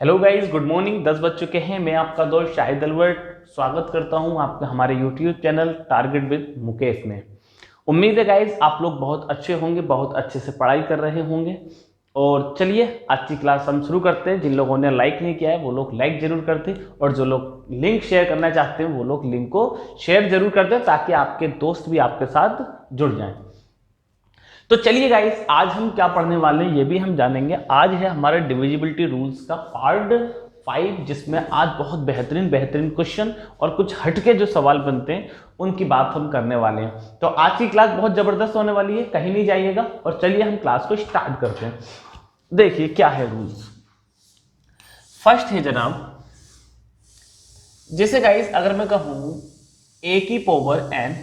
Hello guys, good morning. 10 बज चुके हैं। मैं आपका दोस्त शाहिद अलवर्ट स्वागत करता हूं आपके हमारे YouTube channel target with Mukesh में। उम्मीद है गाइस आप लोग बहुत अच्छे होंगे, बहुत अच्छे से पढ़ाई कर रहे होंगे। और चलिए आज की क्लास हम शुरू करते हैं। जिन लोगों ने लाइक नहीं किया है वो लोग लाइक जरूर कर दें, और जो लोग लिंक शेयर करना चाहते हैं वो लोग लिंक को शेयर जरूर कर दें, ताकि आपके दोस्त भी आपके साथ जुड़ जाएं। तो चलिए गाइस, आज हम क्या पढ़ने वाले हैं ये भी हम जानेंगे। आज है हमारे डिविजिबिलिटी रूल्स का पार्ट 5, जिसमें आज बहुत बेहतरीन बेहतरीन क्वेश्चन और कुछ हटके जो सवाल बनते हैं उनकी बात हम करने वाले हैं। तो आज की क्लास बहुत जबरदस्त होने वाली है, कहीं नहीं जाइएगा। और चलिए हम क्लास को स्टार्ट करते हैं। देखिए क्या है रूल्स। फर्स्ट है जनाब, जैसे गाइस अगर मैं कहूं a की पावर n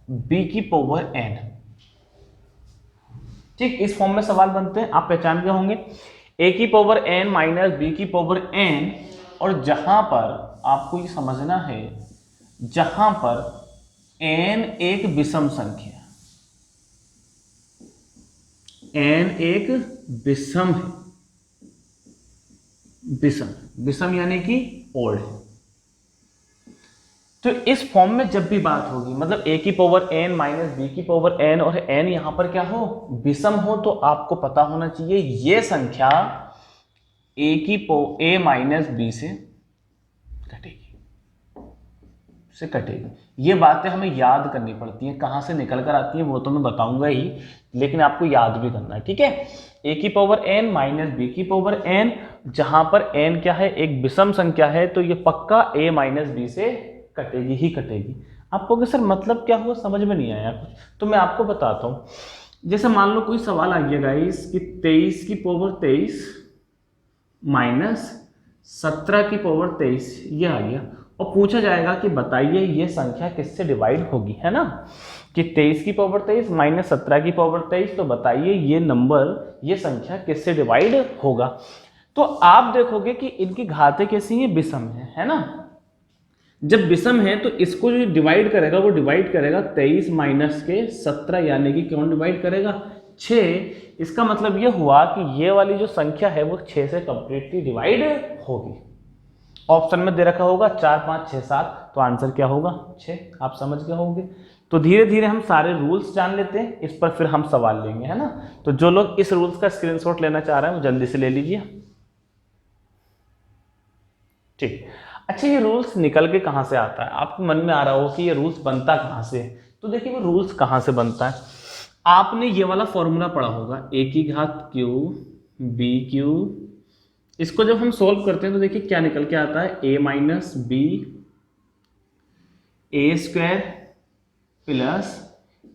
b की पावर n, ठीक, इस फॉर्म में सवाल बनते हैं। आप पहचान गए होंगे a की पावर n माइनस b की पावर n। और जहां पर आपको ये समझना है, जहां पर n एक विषम संख्या, n एक विषम है, विषम विषम यानी कि ओड है। तो इस फॉर्म में जब भी बात होगी, मतलब a की पावर n माइनस b की पावर n, और n यहां पर क्या हो, विषम हो, तो आपको पता होना चाहिए ये संख्या a माइनस b से कटेगी। ये बातें हमें याद करनी पड़ती हैं, कहां से निकल कर आती हैं वो तो मैं बताऊंगा ही, लेकिन आपको याद भी करना है, ठीक है। a की पावर n माइनस b की पावर n, जहां पर n क्या है, एक विषम संख्या है, तो ये पक्का a माइनस b से कटेगी ही कटेगी। आपको कि सर मतलब क्या हुआ, समझ में नहीं आया कुछ, तो मैं आपको बताता हूं। जैसे मान लो कोई सवाल आ गया गाइस कि 23 की पावर 23 माइनस 17 की पावर 23, ये आ गया, और पूछा जाएगा कि बताइए ये संख्या किससे डिवाइड होगी, है ना, कि 23 की पावर 23 माइनस 17 की पावर 23, तो बताइए ये नंबर, ये संख्या किससे डिवाइड होगा। तो आप देखोगे कि इनकी घातें कैसी हैं, विषम है ना। जब विषम है तो इसको जो डिवाइड करेगा वो डिवाइड करेगा 23 माइनस के 17, यानी कि कौन डिवाइड करेगा, 6। इसका मतलब ये हुआ कि ये वाली जो संख्या है वो 6 से कंप्लीटली डिवाइड होगी। ऑप्शन में दे रखा होगा 4 5 6 7, तो आंसर क्या होगा 6। आप समझ गए होंगे। तो धीरे धीरे हम सारे रूल्स जान लेते हैं, इस पर फिर हम सवाल लेंगे, है ना। तो जो लोग इस रूल्स का स्क्रीनशॉट लेना चाह रहे हैं वो जल्दी से ले लीजिए, ठीक। अच्छा, ये रूल्स निकल के कहां से आता है, आपके मन में आ रहा हो कि ये रूल्स बनता कहां से है। तो देखिए वो रूल्स कहां से बनता है, आपने ये वाला फॉर्मूला पढ़ा होगा, a की घात q b q। इसको जब हम सोल्व करते हैं तो देखिए क्या निकल के आता है, a minus B A square plus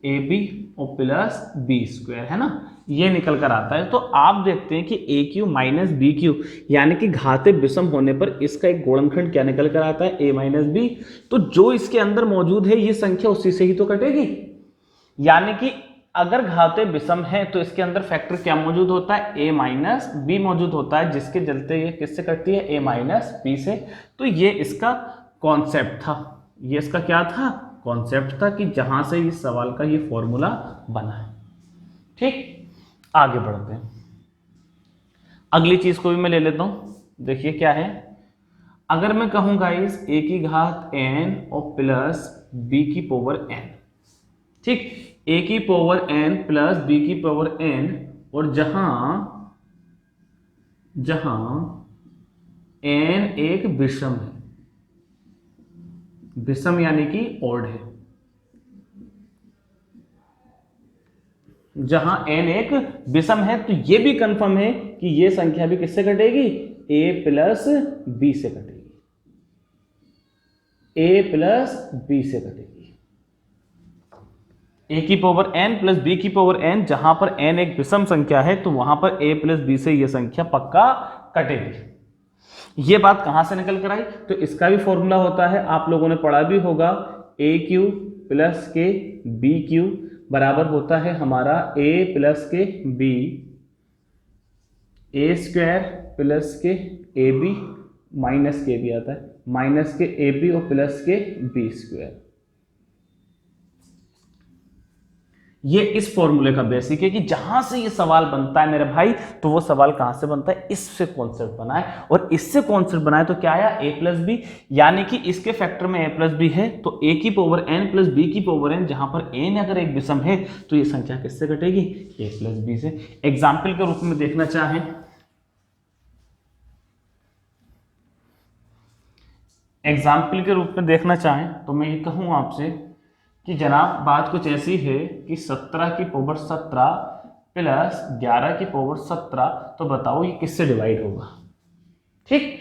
A B और प्लस बी स्क्वायर, है ना, ये निकल कर आता है। तो आप देखते हैं कि ए क्यू माइनस बी क्यू, यानी कि घाते विषम होने पर इसका एक गुणनखंड क्या निकल कर आता है, ए माइनस बी। तो जो इसके अंदर मौजूद है ये संख्या उसी से ही तो कटेगी, यानी कि अगर घाते विषम है तो इसके अंदर फैक्टर क्या मौजूद होता है, ए माइनस बी मौजूद होता है, जिसके चलते ये किससे कटती है, ए माइनस बी से। तो ये इसका कॉन्सेप्ट था, ये इसका क्या था, कॉन्सेप्ट था, कि जहां से इस सवाल का ये फॉर्मूला बना है, ठीक। आगे बढ़ते हैं, अगली चीज को भी मैं ले लेता हूं। देखिए क्या है, अगर मैं कहूं गाइस a की घात n और प्लस b की पावर n, ठीक, a की पावर n प्लस b की पावर n, और जहां n एक विषम है, विषम यानी कि ओड है, जहां n एक विषम है, तो ये भी कंफर्म है कि ये संख्या भी किससे कटेगी, a प्लस b से कटेगी, a प्लस b से कटेगी। a की पावर n प्लस b की पावर n, जहां पर n एक विषम संख्या है तो वहां पर a प्लस b से ये संख्या पक्का कटेगी। ये बात कहां से निकल कर आई, तो इसका भी फॉर्मूला होता है, आप लोगों ने पढ़ा भी होगा, ए क्यू प्लस के बी क्यू बराबर होता है हमारा a प्लस के b, ए स्क्वायर प्लस के ए बी माइनस के भी आता है, माइनस के ए बी और प्लस के बी स्क्वायर। ये इस फॉर्मूले का बेसिक है कि जहां से ये सवाल बनता है मेरे भाई, तो वो सवाल कहां से बनता है, इससे कॉन्सेप्ट बना है, और इससे कॉन्सेप्ट बना है तो क्या आया, a प्लस बी, यानी कि इसके फैक्टर में a प्लस बी है तो a की पावर n प्लस b की पावर n, जहां पर n अगर एक विषम है तो ये संख्या किससे कटेगी, a प्लस बी से। एग्जाम्पल के रूप में देखना चाहें, एग्जाम्पल के रूप में देखना चाहें तो मैं ये कहूँ आपसे कि जनाब बात कुछ ऐसी है कि 17 की पावर 17 प्लस 11 की पावर 17, तो बताओ ये किससे डिवाइड होगा। ठीक,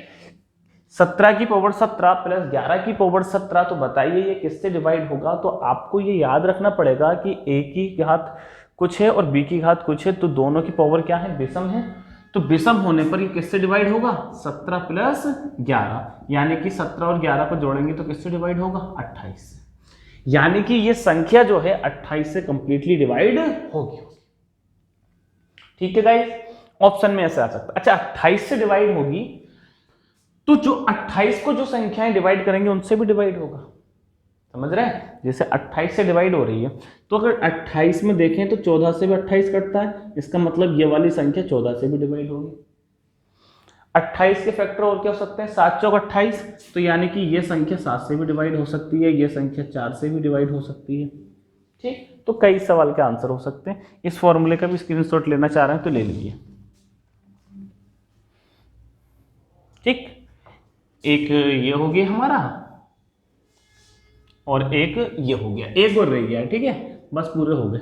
17 की पावर 17 प्लस 11 की पावर 17, तो बताइए ये किससे डिवाइड होगा। तो आपको ये याद रखना पड़ेगा कि a की घात कुछ है और b की घात कुछ है, तो दोनों की पावर क्या है, विषम है, तो विषम होने पर ये किससे डिवाइड होगा, 17 प्लस 11, यानी कि 17 और 11 को जोड़ेंगे तो किससे डिवाइड होगा, 28 से, यानी कि ये संख्या जो है 28 से कंप्लीटली डिवाइड होगी। ठीक है गाइस, ऑप्शन में ऐसे आ सकता है। अच्छा, 28 से डिवाइड होगी तो जो 28 को जो संख्याएं डिवाइड करेंगे उनसे भी डिवाइड होगा, समझ रहे हैं। जैसे 28 से डिवाइड हो रही है तो अगर 28 में देखें तो 14 से भी 28 कटता है, इसका मतलब ये वाली संख्या 14 से भी डिवाइड होगी। 28 के फैक्टर और क्या हो सकते हैं, 7 चौक 28, तो यानी कि ये संख्या 7 से भी डिवाइड हो सकती है, ये संख्या 4 से भी डिवाइड हो सकती है। ठीक, तो कई सवाल के आंसर हो सकते हैं। इस फॉर्मूले का भी स्क्रीनशॉट लेना चाह रहे हैं तो ले लीजिए। ठीक, एक ये हो गया हमारा और एक ये हो गया, एक और रह गया। ठीक है, बस पूरे हो गए,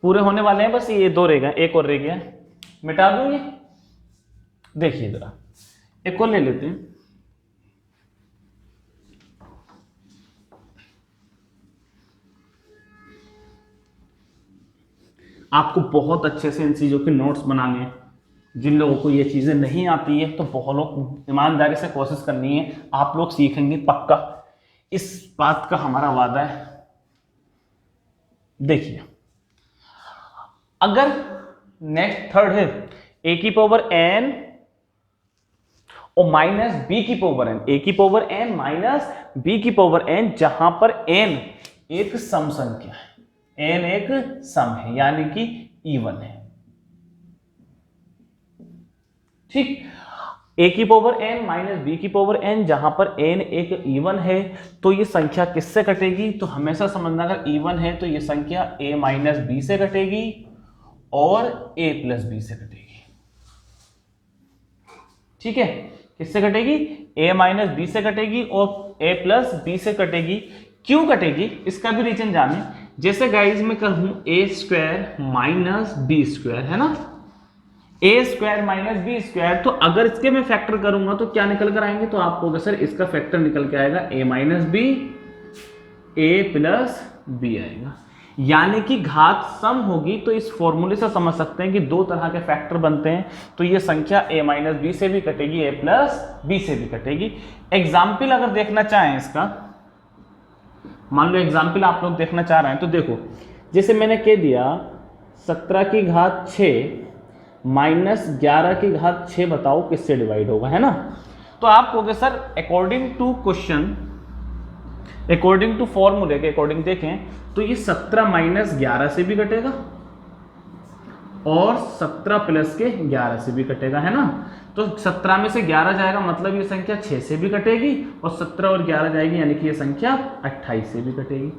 पूरे होने वाले हैं, बस ये दो रह गए, एक और रह गया, मिटा दूं ये। देखिए जरा एक और ले लेते हैं। आपको बहुत अच्छे से इन चीजों के नोट्स बनाने हैं। जिन लोगों को ये चीजें नहीं आती है तो बहुत लोग ईमानदारी से कोशिश करनी है, आप लोग सीखेंगे पक्का, इस बात का हमारा वादा है। देखिए, अगर नेक्स्ट थर्ड है a की पावर n और माइनस b की पावर n, a की पावर n माइनस b की पावर n, जहां पर n एक सम संख्या है, n एक सम है यानी कि इवन है। ठीक, a की पावर n माइनस b की पावर n, जहां पर n एक इवन है, तो ये संख्या किससे कटेगी, तो हमेशा समझना अगर इवन है तो ये संख्या a माइनस बी से कटेगी और a प्लस बी से कटेगी। ठीक है, किससे कटेगी, a माइनस बी से कटेगी और a प्लस बी से कटेगी। क्यों कटेगी, इसका भी रीजन जाने। जैसे गाइज मैं कहूं a square minus B square, है ना, a square minus B square, तो अगर इसके मैं फैक्टर करूंगा तो क्या निकल कर आएंगे, तो आपको सर इसका फैक्टर निकल के आएगा a minus B, a plus B आएगा, यानी कि घात सम होगी। तो इस फॉर्मूले से समझ सकते हैं कि दो तरह के फैक्टर बनते हैं, तो ये संख्या a माइनस बी से भी कटेगी, a प्लस बी से भी कटेगी। एग्जाम्पल अगर देखना चाहें इसका, मान लो एग्जाम्पल आप लोग देखना चाह रहे हैं तो देखो, जैसे मैंने कह दिया 17 की घात 6 माइनस 11 की घात 6, बताओ किससे डिवाइड होगा, है ना। तो आप कहोगे sir according to question, according to फॉर्मूले के अकॉर्डिंग देखें तो ये 17 माइनस 11 से भी कटेगा और 17 प्लस के 11 से भी कटेगा, है ना। तो 17 में से 11 जाएगा मतलब ये संख्या 6 से भी कटेगी और 17 और 11 जाएगी यानी कि ये संख्या 28 से भी कटेगी।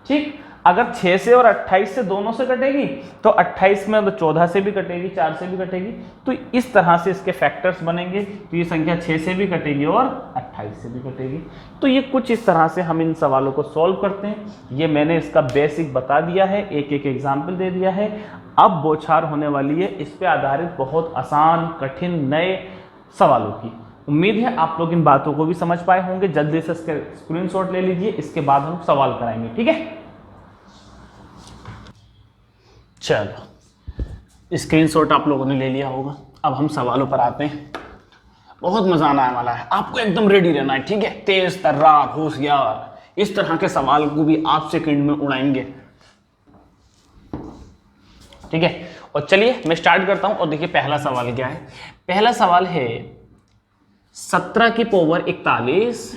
ठीक, अगर 6 से और 28 से दोनों से कटेगी तो 28 में तो 14 से भी कटेगी, 4 से भी कटेगी, तो इस तरह से इसके फैक्टर्स बनेंगे। तो ये संख्या 6 से भी कटेगी और 28 से भी कटेगी। तो ये कुछ इस तरह से हम इन सवालों को सॉल्व करते हैं। ये मैंने इसका बेसिक बता दिया है, एक एक एग्जाम्पल दे दिया है। अब बौछार होने वाली है इस पे आधारित बहुत आसान कठिन नए सवालों की। उम्मीद है आप लोग इन बातों को भी समझ पाए होंगे। जल्दी से इसके स्क्रीनशॉट ले लीजिए, इसके बाद हम सवाल कराएंगे, ठीक है। चलो, स्क्रीनशॉट आप लोगों ने ले लिया होगा, अब हम सवालों पर आते हैं। बहुत मजा आने वाला है, आपको एकदम रेडी रहना है, ठीक है। तेज तर्रार होशियार, इस तरह के सवाल को भी आप सेकंड में उड़ाएंगे, ठीक है। और चलिए मैं स्टार्ट करता हूं। और देखिए पहला सवाल क्या है। पहला सवाल है 17 की पावर 41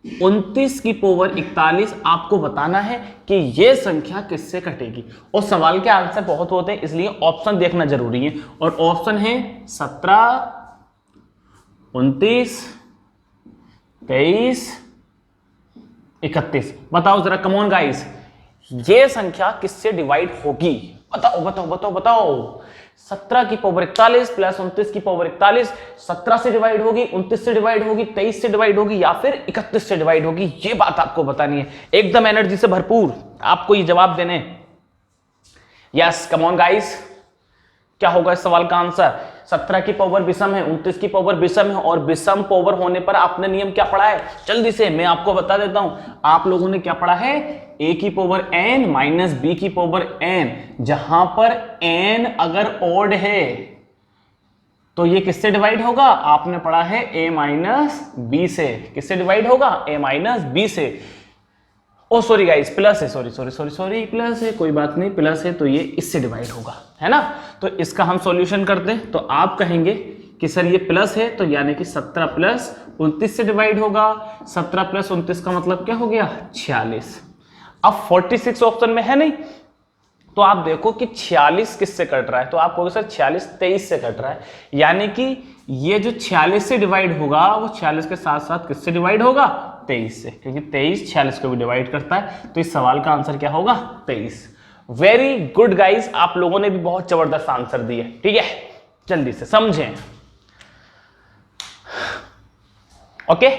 29 की पावर 41 आपको बताना है कि ये संख्या किससे कटेगी। और सवाल के आंसर बहुत होते हैं, इसलिए ऑप्शन देखना जरूरी है। और ऑप्शन है 17, 29, 23, 31। बताओ जरा, कमॉन गाइस, ये संख्या किससे डिवाइड होगी? बताओ बताओ बताओ बताओ। 17 की पावर 41 प्लस 29 की पावर 41 17 से डिवाइड होगी, 29 से डिवाइड होगी, 23 से डिवाइड होगी, या फिर 31 से डिवाइड होगी? ये बात आपको बतानी है, एकदम एनर्जी से भरपूर आपको ये जवाब देने। यस, कम ऑन गाइस, क्या होगा इस सवाल का आंसर? 17 की पावर विषम है, 29 की पावर विषम है, और विषम पावर होने पर आपने नियम क्या पढ़ा है? जल्दी से मैं आपको बता देता हूं। आप लोगों ने क्या पढ़ा है? a की पावर n माइनस b की पावर n, जहां पर n अगर ओड है तो ये किससे डिवाइड होगा? आपने पढ़ा है a माइनस बी से। किससे डिवाइड होगा? a माइनस बी से। ओ सॉरी गाइस, प्लस है, sorry sorry sorry sorry, plus है, कोई बात नहीं, प्लस है तो ये इससे डिवाइड होगा, है ना। तो इसका हम सॉल्यूशन करते हैं, तो आप कहेंगे कि सर ये प्लस है तो यानी कि 17 प्लस 29 से डिवाइड होगा। 17 प्लस 29 का मतलब क्या हो गया? 46। अब 46 ऑप्शन में है नहीं, तो आप देखो कि 46 किससे कट रहा है, तो आप कहोगे सर 46 23 से कट रहा है, यानी कि ये जो 46 से डिवाइड होगा वो 46 के साथ साथ किससे डिवाइड होगा? 23 से, क्योंकि 23 46 को भी डिवाइड करता है। तो इस सवाल का आंसर क्या होगा? 23। वेरी गुड गाइस, आप लोगों ने भी बहुत जबरदस्त आंसर दिए। ठीक है, जल्दी से समझें। ओके,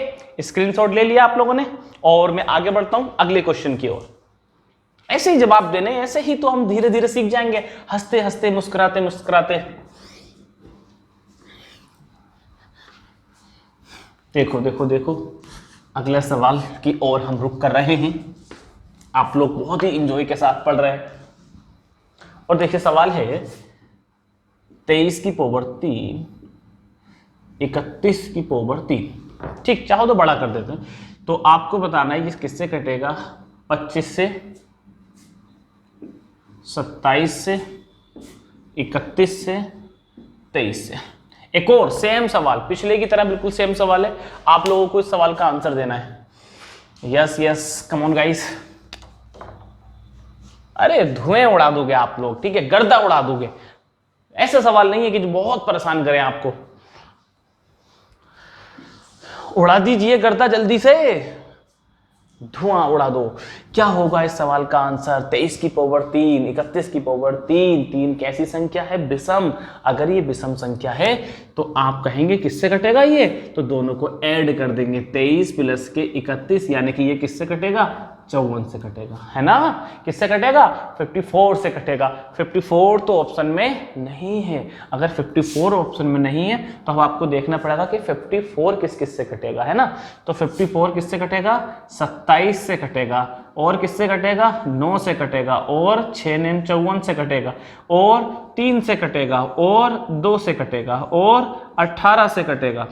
स्क्रीनशॉट ले लिया आप लोगों ने, और मैं आगे बढ़ता हूं अगले क्वेश्चन की ओर। ऐसे ही जवाब देने, ऐसे ही तो हम धीरे धीरे सीख जाएंगे, हंसते हंसते मुस्कुराते मुस्कुराते। देखो देखो देखो, अगला सवाल की ओर हम रुक कर रहे हैं। आप लोग बहुत ही इंजॉय के साथ पढ़ रहे हैं। और देखिए सवाल है 23 की पावर 3, 31 की पावर 3। ठीक, चाहो तो बड़ा कर देते हैं। तो आपको बताना है कि किससे कटेगा? 25 से, 27 से, 31 से, 23 से। एक और सेम सवाल, पिछले की तरह बिल्कुल सेम सवाल है, आप लोगों को इस सवाल का आंसर देना है। Yes yes, come on guys. अरे धुएं उड़ा दोगे आप लोग, ठीक है, गर्दा उड़ा दोगे। ऐसा सवाल नहीं है कि जो बहुत परेशान करें आपको। उड़ा दीजिए गर्दा जल्दी से, धुआं उड़ा दो। क्या होगा इस सवाल का आंसर? 23 की पावर 3, 31 की पावर 3। 3 कैसी संख्या है? विषम। अगर ये विषम संख्या है तो आप कहेंगे किससे कटेगा ये? तो दोनों को ऐड कर देंगे, 23 प्लस के 31, यानी कि ये किससे कटेगा? 54 से कटेगा, है ना। किससे कटेगा? 54 से कटेगा। 54 तो ऑप्शन में नहीं है। अगर 54 ऑप्शन में नहीं है तो अब आपको देखना पड़ेगा कि 54 किस किस से कटेगा, है ना। तो 54 किससे कटेगा? 27 से कटेगा, और किससे कटेगा? 9 से कटेगा, और 6 9 54 से कटेगा, और 3 से कटेगा, और 2 से कटेगा, और 18 से कटेगा।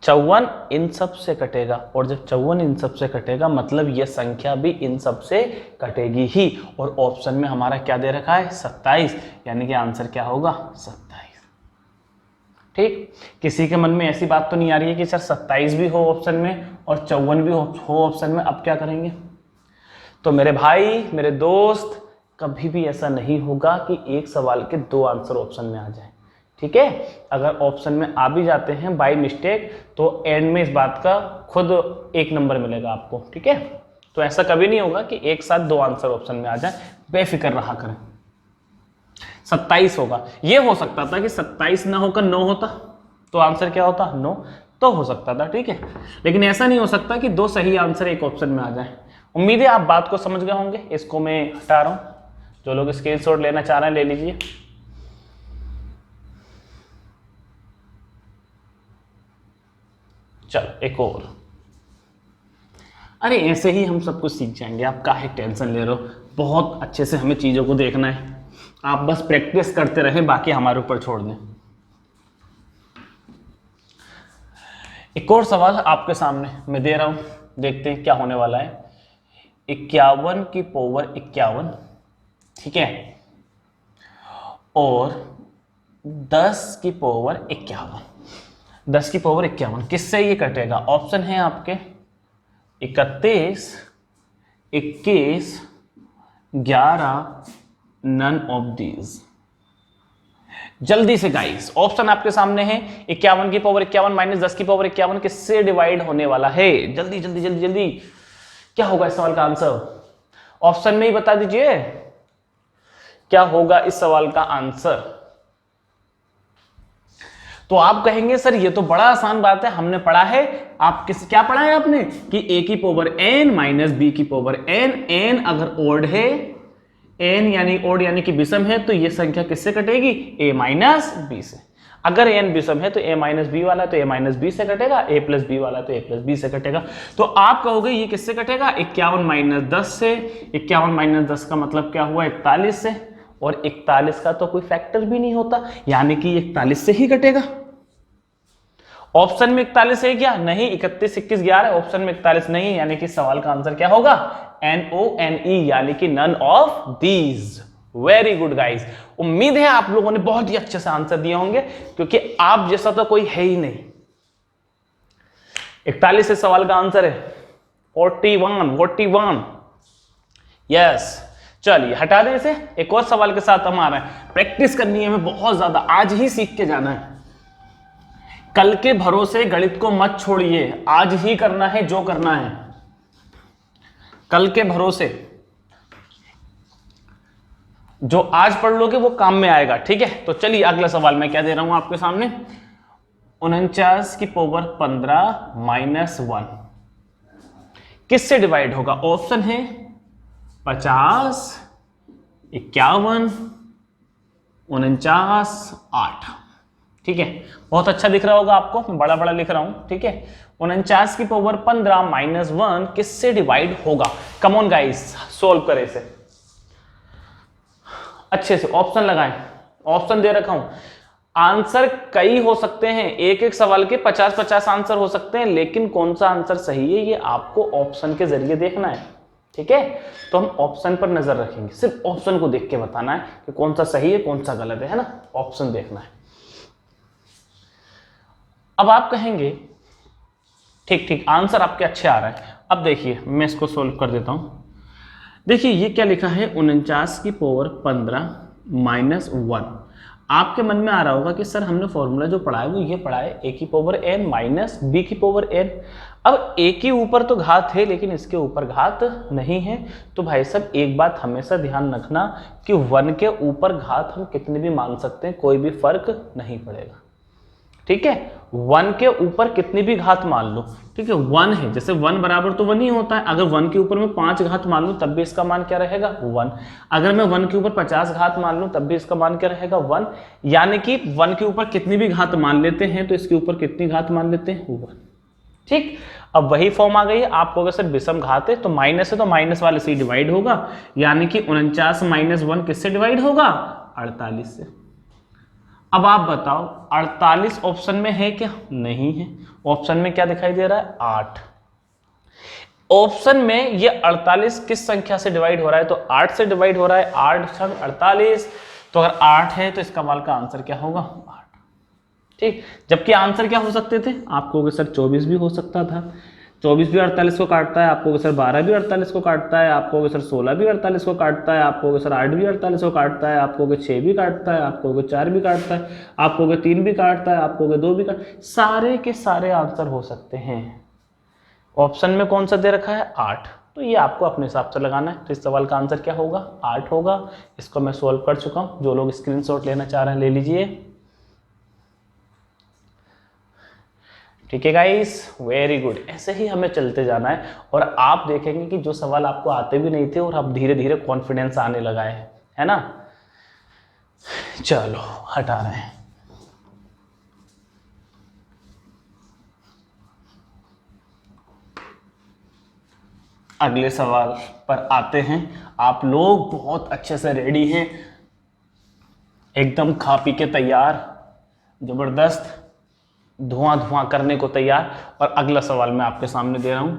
54 इन सब से कटेगा, और जब 54 इन सब से कटेगा मतलब यह संख्या भी इन सब से कटेगी ही। और ऑप्शन में हमारा क्या दे रखा है? 27, यानी कि आंसर क्या होगा? 27। ठीक, किसी के मन में ऐसी बात तो नहीं आ रही है कि सर 27 भी हो ऑप्शन में और 54 भी हो ऑप्शन में, अब क्या करेंगे? तो मेरे भाई, मेरे दोस्त, कभी भी ऐसा नहीं होगा कि एक सवाल के 2 आंसर ऑप्शन में आ जाए। ठीक है, अगर ऑप्शन में आ भी जाते हैं बाय मिस्टेक तो एंड में इस बात का खुद 1 नंबर मिलेगा आपको। ठीक है, तो ऐसा कभी नहीं होगा कि एक साथ 2 आंसर ऑप्शन में आ जाए, बेफिक्र रहा करें। 27 होगा। ये हो सकता था कि 27 ना होकर 9 होता, तो आंसर क्या होता? 9 तो हो सकता था। ठीक है, लेकिन ऐसा नहीं हो सकता कि 2 सही आंसर एक ऑप्शन में आ जाए। उम्मीद है आप बात को समझ गए होंगे। इसको मैं हटा रहा हूं, जो लोग स्क्रीनशॉट लेना चाह रहे हैं ले लीजिए। चलो एक और। अरे ऐसे ही हम सब कुछ सीख जाएंगे, आप काहे टेंशन ले रहे हो? बहुत अच्छे से हमें चीज़ों को देखना है, आप बस प्रैक्टिस करते रहें, बाकी हमारे ऊपर छोड़ दें। एक और सवाल आपके सामने मैं दे रहा हूं, देखते हैं क्या होने वाला है। 51 की पावर 51, ठीक है, और 10 की पावर 51। 10 की पावर 51, किससे ये कटेगा? ऑप्शन है आपके 31, 21, 11, नन ऑफ दीज। जल्दी से गाइस, ऑप्शन आपके सामने है, 51 की पावर 51 माइनस 10 की पावर 51 किससे डिवाइड होने वाला है? जल्दी जल्दी जल्दी जल्दी, क्या होगा इस सवाल का आंसर? ऑप्शन में ही बता दीजिए क्या होगा इस सवाल का आंसर। तो आप कहेंगे सर ये तो बड़ा आसान बात है, हमने पढ़ा है। आप क्या पढ़ा है आपने कि a की पावर n माइनस b की पावर n अगर ओड है, n यानी ओड यानी कि विषम है, तो ये संख्या किससे कटेगी? a माइनस b से। अगर n विषम है तो a माइनस बी वाला तो a माइनस बी से कटेगा, a प्लस बी वाला तो a प्लस बी से कटेगा। तो आप कहोगे ये किससे कटेगा? 51 माइनस 10 से। 51 माइनस 10 का मतलब क्या हुआ? 41 से, और 41 का तो कोई फैक्टर भी नहीं होता, यानी कि 41 से ही कटेगा। ऑप्शन में 41 है क्या? नहीं, 31, 21, 11, ऑप्शन में 41 नहीं है, यानी कि सवाल का आंसर क्या होगा? NONE, यानी कि none of these. Very good guys, उम्मीद है आप लोगों ने बहुत ही अच्छे से आंसर दिए होंगे, क्योंकि आप जैसा तो कोई है ही नहीं। 41 इस सवाल का आंसर है। 41 यस। चलिए हटा दें इसे, एक और सवाल के साथ हम आ रहे हैं। प्रैक्टिस करनी है हमें बहुत ज्यादा, आज ही सीख के जाना है। कल के भरोसे गणित को मत छोड़िए, आज ही करना है जो करना है, कल के भरोसे जो आज पढ़ लोगे वो काम में आएगा, ठीक है। तो चलिए अगला सवाल मैं क्या दे रहा हूं आपके सामने। 49 की पावर 15 माइनस 1 किससे डिवाइड होगा? ऑप्शन है 50, 51, 49, 8। ठीक है, बहुत अच्छा दिख रहा होगा आपको, मैं बड़ा बड़ा लिख रहा हूं, ठीक है। 49 की पावर 15 माइनस 1 किससे डिवाइड होगा? कम ऑन गाइस, सोल्व करें इसे अच्छे से। ऑप्शन लगाएं, ऑप्शन दे रखा हूं। आंसर कई हो सकते हैं, एक एक सवाल के 50-50 आंसर हो सकते हैं, लेकिन कौन सा आंसर सही है ये आपको ऑप्शन के जरिए देखना है, ठीक है। तो हम ऑप्शन पर नजर रखेंगे, सिर्फ ऑप्शन को देख के बताना है कि कौन सा सही है कौन सा गलत है ना, ऑप्शन देखना है। अब आप कहेंगे ठीक ठीक आंसर आपके अच्छे आ रहे हैं। अब देखिए मैं इसको सोल्व कर देता हूं। देखिए ये क्या लिखा है, 49 की पावर 15 माइनस 1। आपके मन में आ रहा होगा कि सर हमने फॉर्मूला जो पढ़ा है वो ये पढ़ा है, a की पावर n माइनस b की पावर n। अब a के ऊपर तो घात है लेकिन इसके ऊपर घात नहीं है। तो भाई साहब एक बात हमेशा ध्यान रखना कि 1 के ऊपर घात हम कितने भी मान सकते हैं, कोई भी फर्क नहीं पड़ेगा, ठीक है। 1 के ऊपर कितनी भी घात मान लो, ठीक है। 1 है, जैसे 1 बराबर तो 1 ही होता है। अगर 1 के ऊपर मैं 5 घात मान लूं तब भी इसका मान क्या रहेगा? 1। अगर मैं 1 के ऊपर 50 घात मान लूं तब भी इसका मान क्या रहेगा? 1। यानी कि 1 के ऊपर कितनी भी घात मान लेते हैं तो इसके ऊपर कितनी घात मान लेते हैं? 1, ठीक। अब वही फॉर्म आ गई है। आपको अगर सर विषम घात है तो माइनस है तो माइनस वाले से डिवाइड होगा, यानी कि 49 माइनस 1 किससे डिवाइड होगा? 48 से। अब आप बताओ 48 ऑप्शन में है क्या? नहीं है। ऑप्शन में क्या दिखाई दे रहा है? 8। ऑप्शन में ये 48 किस संख्या से डिवाइड हो रहा है? तो 8 से डिवाइड हो रहा है। 8 छंग 48, तो अगर 8 है तो इसका मान का आंसर क्या होगा? 8, ठीक। जबकि आंसर क्या हो सकते थे? आपको सर 24 भी हो सकता था, 24 भी 48 को काटता है, आपको सर 12 भी 48 को काटता है, आपको सर 16 भी 48 को काटता है, आपको सर 8 भी 48 को काटता है, आपको 6 भी काटता है, आपको 4 भी काटता है, आपको 3 भी काटता है, आपको 2 भी काटता है। सारे के सारे आंसर हो सकते हैं। ऑप्शन में कौन सा दे रखा है? 8। तो ये आपको अपने हिसाब से लगाना है। तो इस सवाल का आंसर क्या होगा? 8 होगा। इसको मैं सोल्व कर चुका हूँ, जो लोग स्क्रीनशॉट लेना चाह रहे हैं ले लीजिए, ठीक है गाइस, वेरी गुड। ऐसे ही हमें चलते जाना है और आप देखेंगे कि जो सवाल आपको आते भी नहीं थे और आप धीरे धीरे कॉन्फिडेंस आने लगा है ना। चलो हटा रहे हैं। अगले सवाल पर आते हैं। आप लोग बहुत अच्छे से रेडी हैं, एकदम खा पी के तैयार, जबरदस्त धुआं धुआं करने को तैयार। और अगला सवाल मैं आपके सामने दे रहा हूं।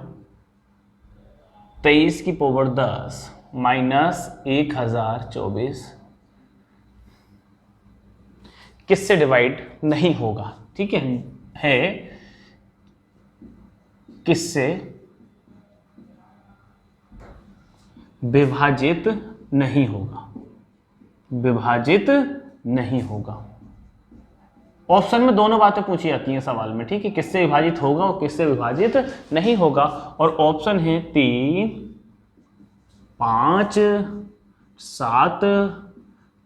23 की पावर 10 माइनस 1024 किससे डिवाइड नहीं होगा? ठीक है, है किससे विभाजित नहीं होगा, विभाजित नहीं होगा। ऑप्शन में दोनों बातें पूछी जाती हैं सवाल में, ठीक है, किससे विभाजित होगा और किससे विभाजित नहीं होगा। और ऑप्शन है 3, 5, 7,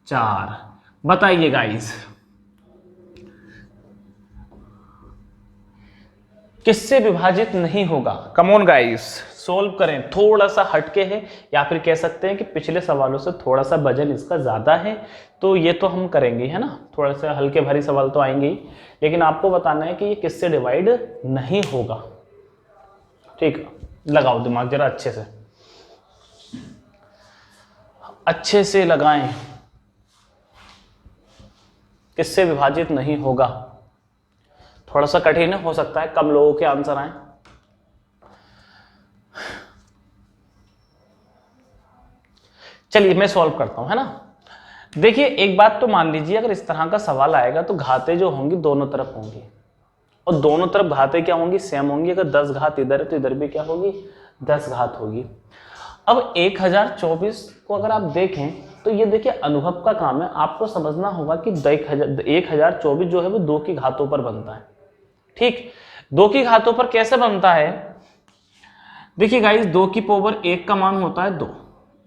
4। बताइए गाइस किससे विभाजित नहीं होगा। कम ऑन गाइस सोल्व करें। थोड़ा सा हटके है, या फिर कह सकते हैं कि पिछले सवालों से थोड़ा सा वजन इसका ज्यादा है, तो ये तो हम करेंगे, है ना, थोड़ा सा हल्के भारी सवाल तो आएंगे ही, लेकिन आपको बताना है कि ये किससे डिवाइड नहीं होगा। ठीक, लगाओ दिमाग जरा अच्छे से लगाएं। किससे विभाजित नहीं होगा। थोड़ा सा कठिन हो सकता है, कम लोगों के आंसर आए। चलिए मैं सॉल्व करता हूं, है ना। देखिए एक बात तो मान लीजिए, अगर इस तरह का सवाल आएगा तो घातें जो होंगी दोनों तरफ होंगी, और दोनों तरफ घातें क्या होंगी, सेम होंगी। अगर 10 घात इधर है तो इधर भी क्या होगी, 10 घात होगी। अब 1024 को अगर आप देखें तो ये देखिए अनुभव का काम है, आपको समझना होगा कि 1024 जो है वो 2 की घातों पर बनता है। ठीक, 2 की घातों पर कैसे बनता है। देखिए गाइस 2 की पावर 1 का मान होता है 2,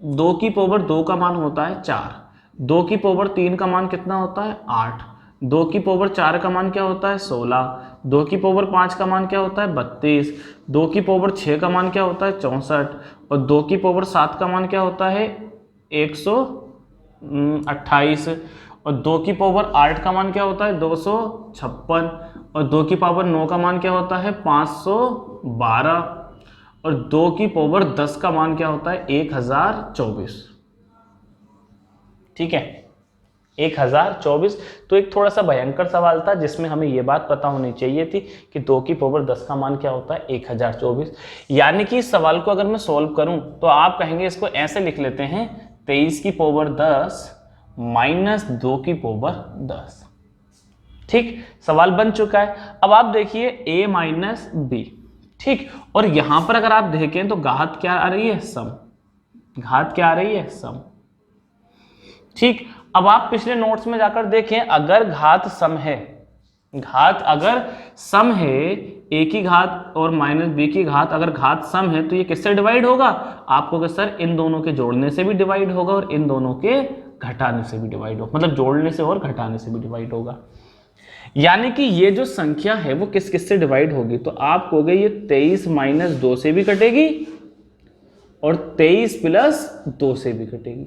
2 की पावर 2 का मान होता है 4, 2 की पावर 3 का मान कितना होता है 8, 2 की पावर 4 का मान क्या होता है 16, 2 की पावर 5 का मान क्या होता है 32, 2 की पावर 6 का मान क्या होता है 64, और 2 की पावर 7 का मान क्या होता है 128, और 2 की पावर 8 का मान क्या होता है 256, और 2 की पावर 9 का मान क्या होता है 512, और 2 की पावर 10 का मान क्या होता है 1024। ठीक है, 1024। तो एक थोड़ा सा भयंकर सवाल था जिसमें हमें यह बात पता होनी चाहिए थी कि 2 की पावर 10 का मान क्या होता है 1024। यानी कि इस सवाल को अगर मैं सॉल्व करूं तो आप कहेंगे इसको ऐसे लिख लेते हैं 23 की पावर 10 माइनस 2 की पावर 10। ठीक, सवाल बन चुका है। अब आप देखिए a माइनस बी। ठीक, और यहां पर अगर आप देखें तो घात क्या आ रही है, सम। घात क्या आ रही है, सम। ठीक, अब आप पिछले नोट्स में जाकर देखें, अगर घात सम है, घात अगर सम है, a की घात और माइनस b की घात अगर घात सम है तो ये किससे डिवाइड होगा, आपको कि सर इन दोनों के जोड़ने से भी डिवाइड होगा और इन दोनों के घटाने से भी डिवाइड होगा, मतलब जोड़ने से और घटाने से भी डिवाइड होगा। यानी कि ये जो संख्या है वो किस किस से डिवाइड होगी, तो आप कहोगे ये 23 माइनस 2 से भी कटेगी और 23 प्लस 2 से भी कटेगी।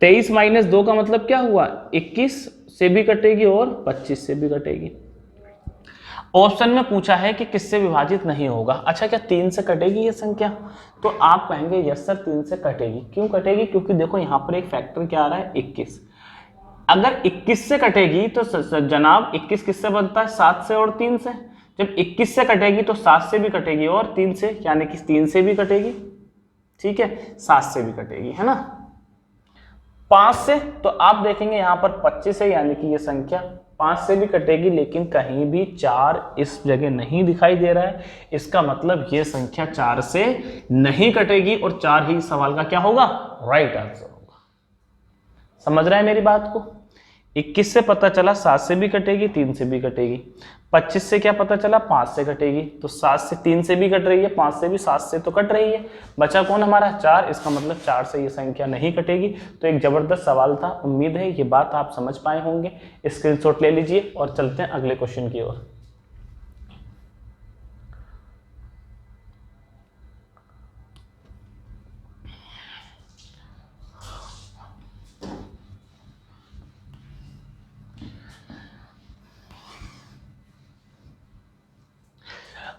23 माइनस 2 का मतलब क्या हुआ, 21 से भी कटेगी और 25 से भी कटेगी। ऑप्शन में पूछा है कि किससे विभाजित नहीं होगा। अच्छा, क्या 3 से कटेगी ये संख्या, तो आप कहेंगे यस सर 3 से कटेगी। क्यों कटेगी, क्योंकि देखो यहां पर एक फैक्टर क्या आ रहा है 21। अगर 21 से कटेगी तो जनाब 21 किससे बनता है, 7 से और 3 से। जब 21 से कटेगी तो 7 से भी कटेगी और 3 से, यानी कि 3 से भी कटेगी, ठीक है, 7 से भी कटेगी, है ना। 5 से तो आप देखेंगे यहां पर 25 है, यानी कि ये संख्या 5 से भी कटेगी, लेकिन कहीं भी 4 इस जगह नहीं दिखाई दे रहा है। इसका मतलब ये संख्या 4 से नहीं कटेगी और 4 ही सवाल का क्या होगा, राइट आंसर होगा। समझ रहे हैं मेरी बात को। 21 से पता चला 7 से भी कटेगी, 3 से भी कटेगी। 25 से क्या पता चला, 5 से कटेगी, तो 7 से 3 से भी कट रही है, 5 से भी, 7 से तो कट रही है। बचा कौन हमारा, 4। इसका मतलब 4 से ये संख्या नहीं कटेगी। तो एक जबरदस्त सवाल था, उम्मीद है ये बात आप समझ पाए होंगे। स्क्रीनशॉट ले लीजिए और चलते हैं अगले क्वेश्चन की ओर।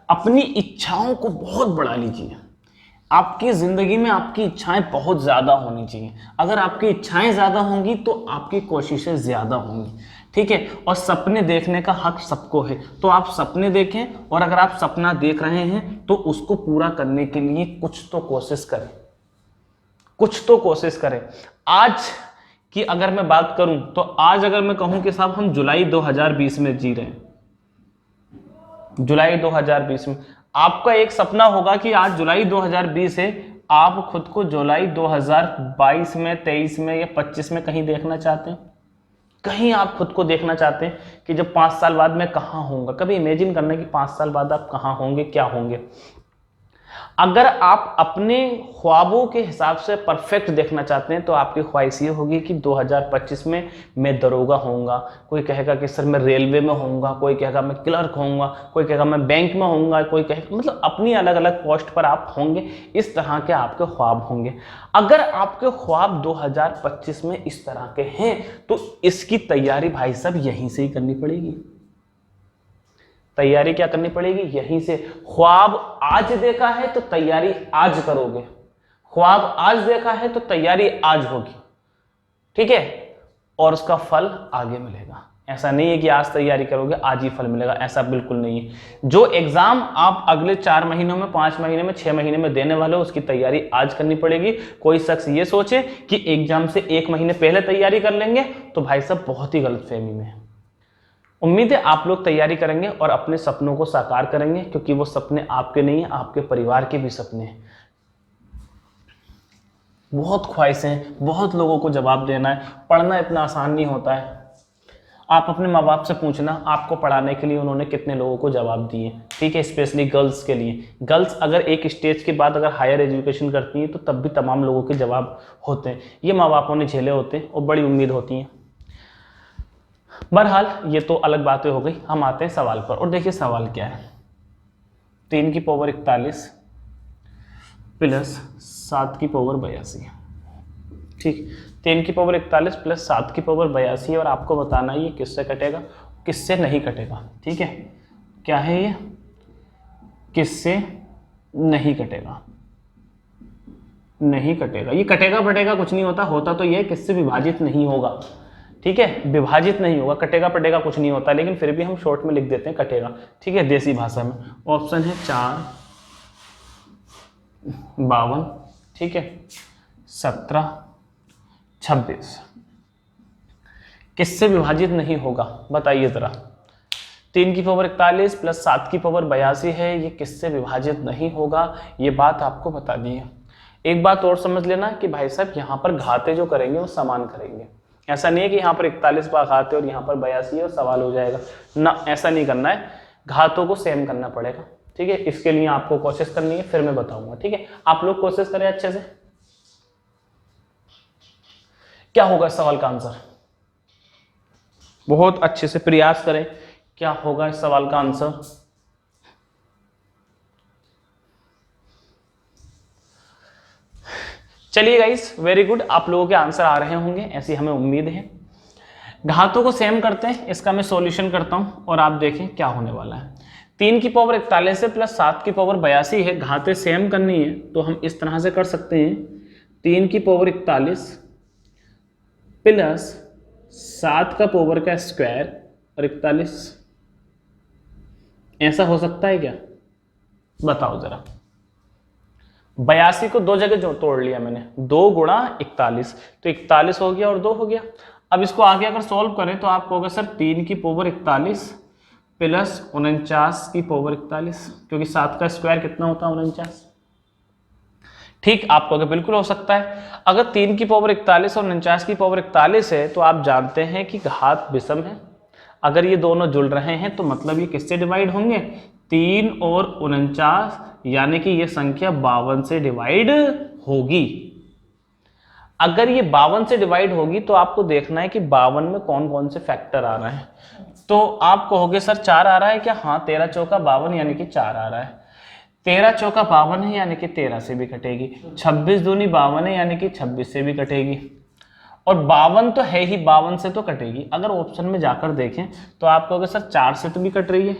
अपनी इच्छाओं को बहुत बढ़ा लीजिए। आपकी जिंदगी में आपकी इच्छाएं बहुत ज्यादा होनी चाहिए। अगर आपकी इच्छाएं ज्यादा होंगी तो आपकी कोशिशें ज्यादा होंगी, ठीक है। और सपने देखने का हक सबको है, तो आप सपने देखें, और अगर आप सपना देख रहे हैं तो उसको पूरा करने के लिए कुछ तो कोशिश करें, कुछ तो कोशिश करें। आज की अगर मैं बात करूं तो आज अगर मैं कहूं कि साहब हम जुलाई 2020 में जी रहे हैं, जुलाई 2020 में आपका एक सपना होगा कि आज जुलाई 2020 है, आप खुद को जुलाई 2022 में, 23 में या 25 में कहीं देखना चाहते हैं? कहीं आप खुद को देखना चाहते हैं कि जब 5 साल बाद मैं कहाँ होऊंगा? कभी इमेजिन करना कि 5 साल बाद आप कहाँ होंगे, क्या होंगे? अगर आप अपने ख्वाबों के हिसाब से परफेक्ट देखना चाहते हैं तो आपकी ख्वाहिश ये होगी कि 2025 में मैं दरोगा होऊंगा, कोई कहेगा कि सर मैं रेलवे में होऊंगा, कोई कहेगा मैं क्लर्क होऊंगा, कोई कहेगा मैं बैंक में होऊंगा, कोई कहेगा, मतलब अपनी अलग अलग पोस्ट पर आप होंगे। इस तरह के आपके ख्वाब होंगे। अगर आपके ख्वाब 2025 में इस तरह के हैं तो इसकी तैयारी भाई साहब यहीं से ही करनी पड़ेगी। तैयारी क्या करनी पड़ेगी? यहीं से। ख्वाब आज देखा है तो तैयारी आज करोगे, ख्वाब आज देखा है तो तैयारी आज होगी, ठीक है, और उसका फल आगे मिलेगा। ऐसा नहीं है कि आज तैयारी करोगे आज ही फल मिलेगा, ऐसा बिल्कुल नहीं है। जो एग्जाम आप अगले 4 महीनों में, 5 महीने में, 6 महीने में देने वाले हो उसकी तैयारी आज करनी पड़ेगी। कोई शख्स ये सोचे कि एग्जाम से 1 महीने पहले तैयारी कर लेंगे तो भाई साहब बहुत ही गलतफहमी में है। उम्मीद है आप लोग तैयारी करेंगे और अपने सपनों को साकार करेंगे, क्योंकि वो सपने आपके नहीं हैं, आपके परिवार के भी सपने हैं। बहुत ख्वाहिशें हैं, बहुत लोगों को जवाब देना है, पढ़ना इतना आसान नहीं होता है। आप अपने माँ बाप से पूछना आपको पढ़ाने के लिए उन्होंने कितने लोगों को जवाब दिए, ठीक है, स्पेशली गर्ल्स के लिए। गर्ल्स अगर एक स्टेज के बाद अगर हायर एजुकेशन करती हैं तो तब भी तमाम लोगों के जवाब होते हैं, ये माँ बापों ने झेले होते हैं और बड़ी उम्मीद होती है। बहरहाल ये तो अलग बातें हो गई, हम आते हैं सवाल पर। और देखिए सवाल क्या है, 3 की पावर 41 प्लस 7 की पावर 82, ठीक, 3 की पावर 41 प्लस 7 की पावर 82 और आपको बताना है ये किससे कटेगा, किससे नहीं कटेगा, ठीक है। क्या है ये? किससे नहीं कटेगा, नहीं कटेगा। ये कटेगा बटेगा कुछ नहीं होता, होता तो ये किससे विभाजित नहीं होगा, ठीक है, विभाजित नहीं होगा, कटेगा पटेगा कुछ नहीं होता, लेकिन फिर भी हम शॉर्ट में लिख देते हैं कटेगा, ठीक है, देसी भाषा में। ऑप्शन है 4 52, ठीक है, 17 26। किससे विभाजित नहीं होगा बताइए जरा। 3 की पावर 41 प्लस 7 की पावर 82 है, ये किससे विभाजित नहीं होगा, ये बात आपको बता दी है। एक बात और समझ लेना कि भाई साहब यहाँ पर घाते जो करेंगे वो समान करेंगे। ऐसा नहीं है कि यहाँ पर 41 बार घाते और यहाँ पर 82 है और सवाल हो जाएगा ना, ऐसा नहीं करना है, घातों को सेम करना पड़ेगा, ठीक है। इसके लिए आपको कोशिश करनी है, फिर मैं बताऊंगा, ठीक है। आप लोग कोशिश करें अच्छे से। क्या होगा इस सवाल का आंसर? बहुत अच्छे से प्रयास करें, क्या होगा इस सवाल का आंसर? चलिए गाइस, वेरी गुड, आप लोगों के आंसर आ रहे होंगे, ऐसी हमें उम्मीद है। घातों को सेम करते हैं, इसका मैं सॉल्यूशन करता हूं और आप देखें क्या होने वाला है। 3 की पावर 41 है प्लस 7 की पावर 82 है, घातें सेम करनी है तो हम इस तरह से कर सकते हैं, 3 की पावर 41 प्लस 7 का पावर का स्क्वायर और 41। ऐसा हो सकता है क्या? बताओ जरा। 82 को 2 जगह जो तोड़ लिया मैंने, 2 गुणा 41, तो 41 हो गया और 2 हो गया। अब इसको आगे अगर सॉल्व करें तो आपको होगा सर 3 की पावर 41 प्लस 49 की पावर 41, क्योंकि 7 का स्क्वायर कितना होता है? 49, ठीक। आपको अगर बिल्कुल हो सकता है, अगर 3 की पावर 41 और 49 की पावर 41 है तो आप जानते हैं कि घात विषम है। अगर ये दोनों जुड़ रहे हैं तो मतलब ये किससे डिवाइड होंगे? 3 और 49, यानी कि ये संख्या 52 से डिवाइड होगी। अगर ये 52 से डिवाइड होगी तो आपको देखना है कि 52 में कौन कौन से फैक्टर आ रहे हैं। तो आप कहोगे सर 4 आ रहा है क्या? हाँ, 13 चौका 52 यानी कि 4 आ रहा है। 13 चौका 52 है यानी कि 13 से भी कटेगी, 26 दूनी 52 है यानी कि 26 से भी कटेगी, और 52 तो है ही, 52 से तो कटेगी। अगर ऑप्शन में जाकर देखें तो आप कहोगे सर 4 से तो भी कट रही है,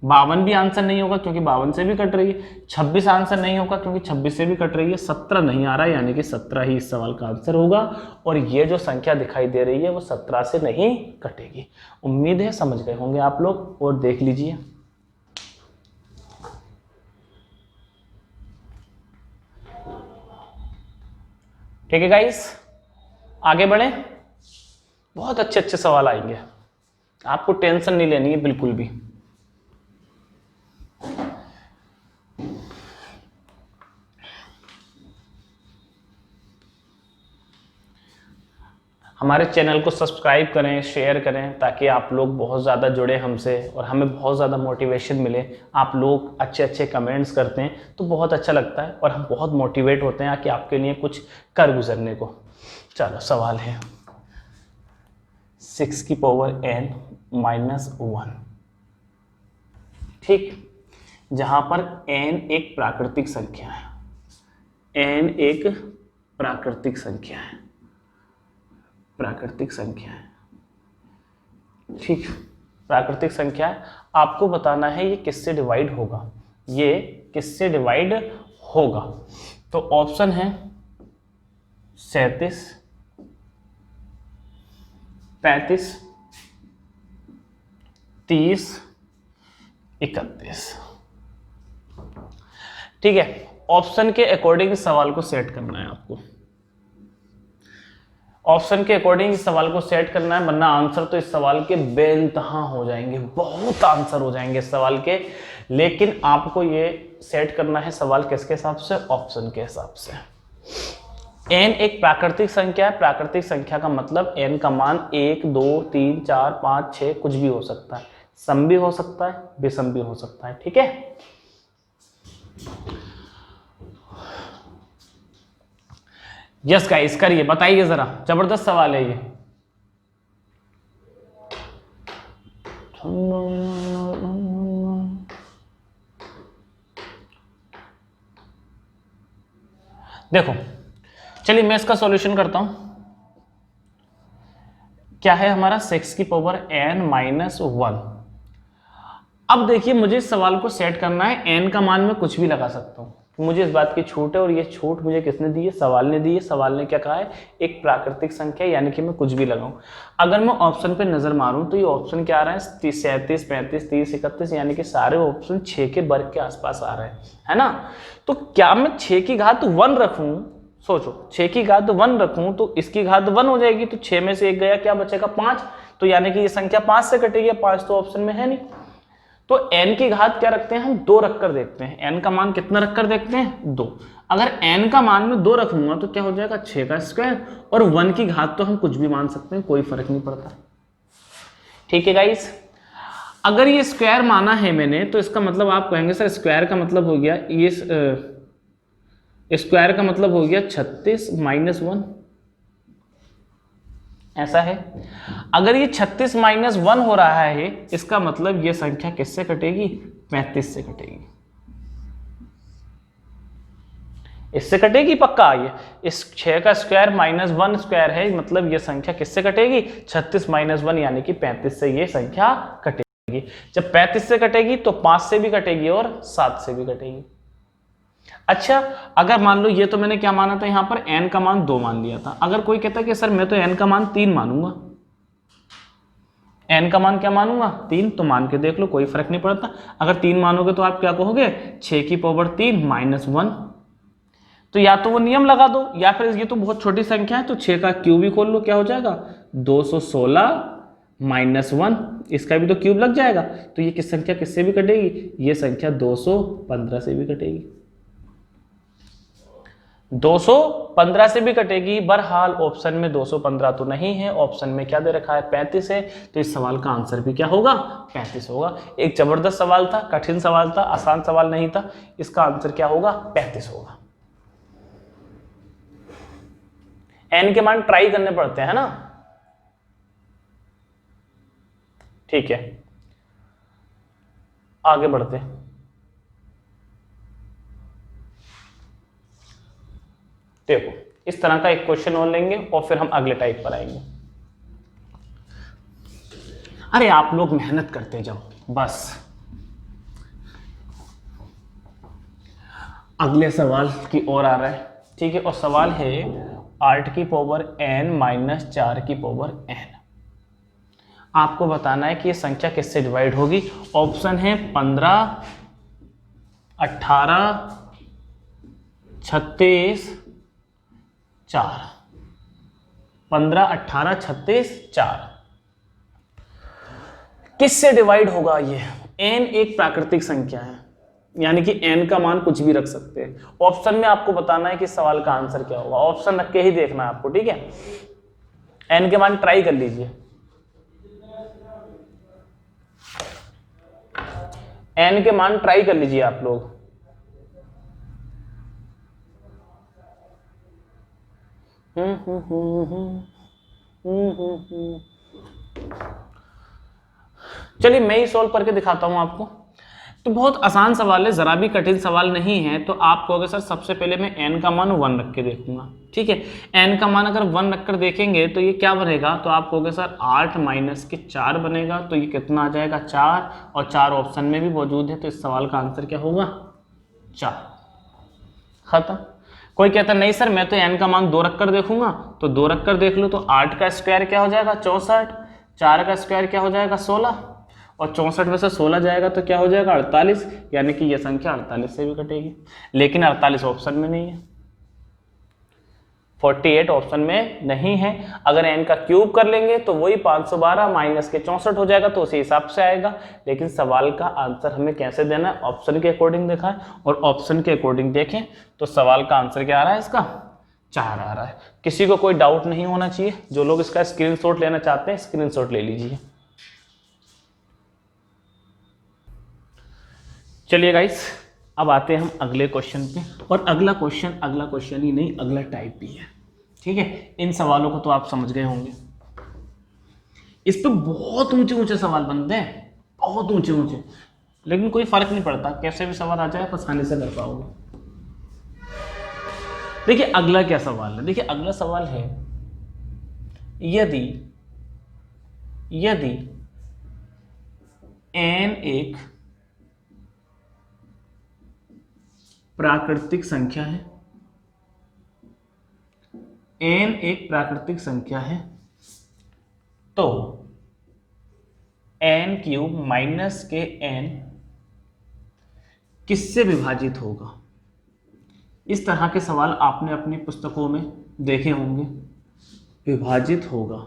52 भी आंसर नहीं होगा क्योंकि 52 से भी कट रही है, 26 आंसर नहीं होगा क्योंकि 26 से भी कट रही है, 17 नहीं आ रहा है यानी कि 17 ही इस सवाल का आंसर होगा। और ये जो संख्या दिखाई दे रही है वो 17 से नहीं कटेगी। उम्मीद है समझ गए होंगे आप लोग। और देख लीजिए, ठीक है गाइस, आगे बढ़े। बहुत अच्छे अच्छे सवाल आएंगे, आपको टेंशन नहीं लेनी है बिल्कुल भी। हमारे चैनल को सब्सक्राइब करें, शेयर करें, ताकि आप लोग बहुत ज़्यादा जुड़े हमसे और हमें बहुत ज़्यादा मोटिवेशन मिले। आप लोग अच्छे अच्छे कमेंट्स करते हैं तो बहुत अच्छा लगता है और हम बहुत मोटिवेट होते हैं कि आपके लिए कुछ कर गुजरने को। चलो सवाल है 6 की पावर n माइनस 1, ठीक, जहां पर n एक प्राकृतिक संख्या है, n एक प्राकृतिक संख्या है, प्राकृतिक संख्या है, ठीक, प्राकृतिक संख्या है। आपको बताना है ये किससे डिवाइड होगा, ये किससे डिवाइड होगा। तो ऑप्शन है 37, 35, 30, 31, ठीक है। ऑप्शन के अकॉर्डिंग सवाल को सेट करना है आपको, ऑप्शन के अकॉर्डिंग इस सवाल को सेट करना है, वरना आंसर तो इस सवाल के बेइंतहा हो जाएंगे, बहुत आंसर हो जाएंगे इस सवाल के। लेकिन आपको ये सेट करना है सवाल किसके हिसाब से, ऑप्शन के हिसाब से। n एक प्राकृतिक संख्या है, प्राकृतिक संख्या का मतलब n का मान 1, 2, 3, 4, 5, 6 कुछ भी हो सकता है, सम भी हो सकता है, विषम भी हो सकता है, ठीक है। यस गाइस, करिए, बताइए जरा, जबरदस्त सवाल है ये। देखो, चलिए मैं इसका सॉल्यूशन करता हूं। क्या है हमारा 6 की पावर n माइनस 1। अब देखिए, मुझे इस सवाल को सेट करना है, n का मान मैं कुछ भी लगा सकता हूं, मुझे इस बात की छूट है, और ये छूट मुझे किसने दी है, सवाल ने दी है। सवाल ने क्या कहा है, एक प्राकृतिक संख्या, यानी कि मैं कुछ भी लगाऊं। अगर मैं ऑप्शन पे नजर मारूं तो ये ऑप्शन क्या आ रहा है, 37, 35, 30, 31, यानी कि सारे ऑप्शन 6 के वर्ग के आसपास आ रहे हैं, है ना। तो क्या मैं 6 की घात 1 रखूं, सोचो 6 की घात 1 रखूं तो इसकी घात 1 हो जाएगी, तो 6 में से 1 गया, क्या बचेगा 5, तो यानी कि ये संख्या 5 से कटेगी, 5 तो ऑप्शन में है नहीं। तो n की घात क्या रखते हैं हम, 2 रखकर देखते हैं, n का मान कितना रखकर देखते हैं, 2। अगर n का मान में 2 रखूंगा तो क्या हो जाएगा, 6 का स्क्वायर, और 1 की घात तो हम कुछ भी मान सकते हैं, कोई फर्क नहीं पड़ता, ठीक है गाइस। अगर ये स्क्वायर माना है मैंने, तो इसका मतलब आप कहेंगे सर स्क्वायर का मतलब हो गया, ये स्क्वायर का मतलब हो गया 36 माइनस 1, ऐसा है। अगर ये 36 माइनस 1 हो रहा है, इसका मतलब ये संख्या किससे कटेगी, 35 से कटेगी, इससे कटेगी पक्का। ये इस 6 का स्क्वायर माइनस 1 स्क्वायर है, मतलब ये संख्या किससे कटेगी, 36 माइनस 1 यानी कि 35 से ये संख्या कटेगी। जब 35 से कटेगी तो 5 से भी कटेगी और 7 से भी कटेगी। अच्छा, अगर मान लो ये तो मैंने क्या माना था, यहां पर n का मान 2 मान लिया था। अगर कोई कहता है कि सर मैं तो n का मान 3 मानूंगा, n का मान क्या मानूंगा, 3, तो मान के देख लो, कोई फर्क नहीं पड़ता। अगर 3 मानोगे तो आप क्या कहोगे, 6 की पावर 3 माइनस 1, तो या तो वो नियम लगा दो, या फिर ये तो बहुत छोटी संख्या है तो 6 का क्यूब ही खोल लो, क्या हो जाएगा 216 माइनस 1, इसका भी तो क्यूब लग जाएगा। तो ये किस संख्या किससे भी कटेगी, ये संख्या 215 से भी कटेगी, 215 से भी कटेगी। बहरहाल ऑप्शन में 215 तो नहीं है, ऑप्शन में क्या दे रखा है, 35 है। तो इस सवाल का आंसर भी क्या होगा, 35 होगा। एक जबरदस्त सवाल था, कठिन सवाल था, आसान सवाल नहीं था। इसका आंसर क्या होगा, 35 होगा। एन के मान ट्राई करने पड़ते हैं ना, ठीक है। आगे बढ़ते हैं। देखो, इस तरह का एक क्वेश्चन और लेंगे और फिर हम अगले टाइप पर आएंगे। अरे आप लोग मेहनत करते जाओ बस। अगले सवाल की ओर आ रहा है, ठीक है। और सवाल है 8 की पावर n माइनस 4 की पावर n। आपको बताना है कि ये संख्या किससे डिवाइड होगी। ऑप्शन है 15, 18, 36, 4। 15, 18, 36, 4 किससे डिवाइड होगा ये। n एक प्राकृतिक संख्या है, यानी कि n का मान कुछ भी रख सकते हैं। ऑप्शन में आपको बताना है कि सवाल का आंसर क्या होगा, ऑप्शन रख के ही देखना है आपको, ठीक है। एन के मान ट्राई कर लीजिए, एन के मान ट्राई कर लीजिए आप लोग। चलिए मैं ही सॉल्व करके दिखाता हूं आपको। तो बहुत आसान सवाल है, जरा भी कठिन सवाल नहीं है। तो आप कहोगे सर सबसे पहले मैं n का मान 1 रख के देखूंगा, ठीक है। n का मान अगर 1 रख कर देखेंगे तो ये क्या बनेगा, तो आप कहोगे सर 8 माइनस के 4 बनेगा, तो ये कितना आ जाएगा 4, और 4 ऑप्शन में भी मौजूद है, तो इस सवाल का आंसर क्या होगा 4। खत्म। कोई कहता नहीं सर मैं तो n का मान 2 रख कर देखूंगा, तो 2 रख कर देख लो, तो 8 का स्क्वायर क्या हो जाएगा 64, 4 का स्क्वायर क्या हो जाएगा 16, और 64 में से 16 जाएगा तो क्या हो जाएगा 48, यानी कि यह संख्या 48 से भी कटेगी। लेकिन 48 ऑप्शन में नहीं है, 48 ऑप्शन में नहीं है। अगर n का क्यूब कर लेंगे तो वही 512 माइनस के 64 हो जाएगा, तो उसी हिसाब से आएगा। लेकिन सवाल का आंसर हमें कैसे देना है, ऑप्शन के अकॉर्डिंग देखा है, और ऑप्शन के अकॉर्डिंग देखें तो सवाल का आंसर क्या आ रहा है, इसका 4 आ रहा है। किसी को कोई डाउट नहीं होना चाहिए। जो लोग इसका स्क्रीनशॉट लेना चाहते हैं स्क्रीनशॉट ले लीजिए। चलिए गाइस, अब आते हैं हम अगले क्वेश्चन पे। और अगला क्वेश्चन ही नहीं, अगला टाइप भी है, ठीक है। इन सवालों को तो आप समझ गए होंगे। इस पे बहुत ऊंचे ऊंचे सवाल बनते हैं, बहुत ऊंचे ऊंचे, लेकिन कोई फर्क नहीं पड़ता, कैसे भी सवाल आ जाए आसानी से कर पाओगे। देखिए अगला क्या सवाल है, देखिए अगला सवाल है, यदि n एक प्राकृतिक संख्या है, n एक प्राकृतिक संख्या है, तो n क्यूब माइनस के n किससे विभाजित होगा। इस तरह के सवाल आपने अपनी पुस्तकों में देखे होंगे। विभाजित होगा,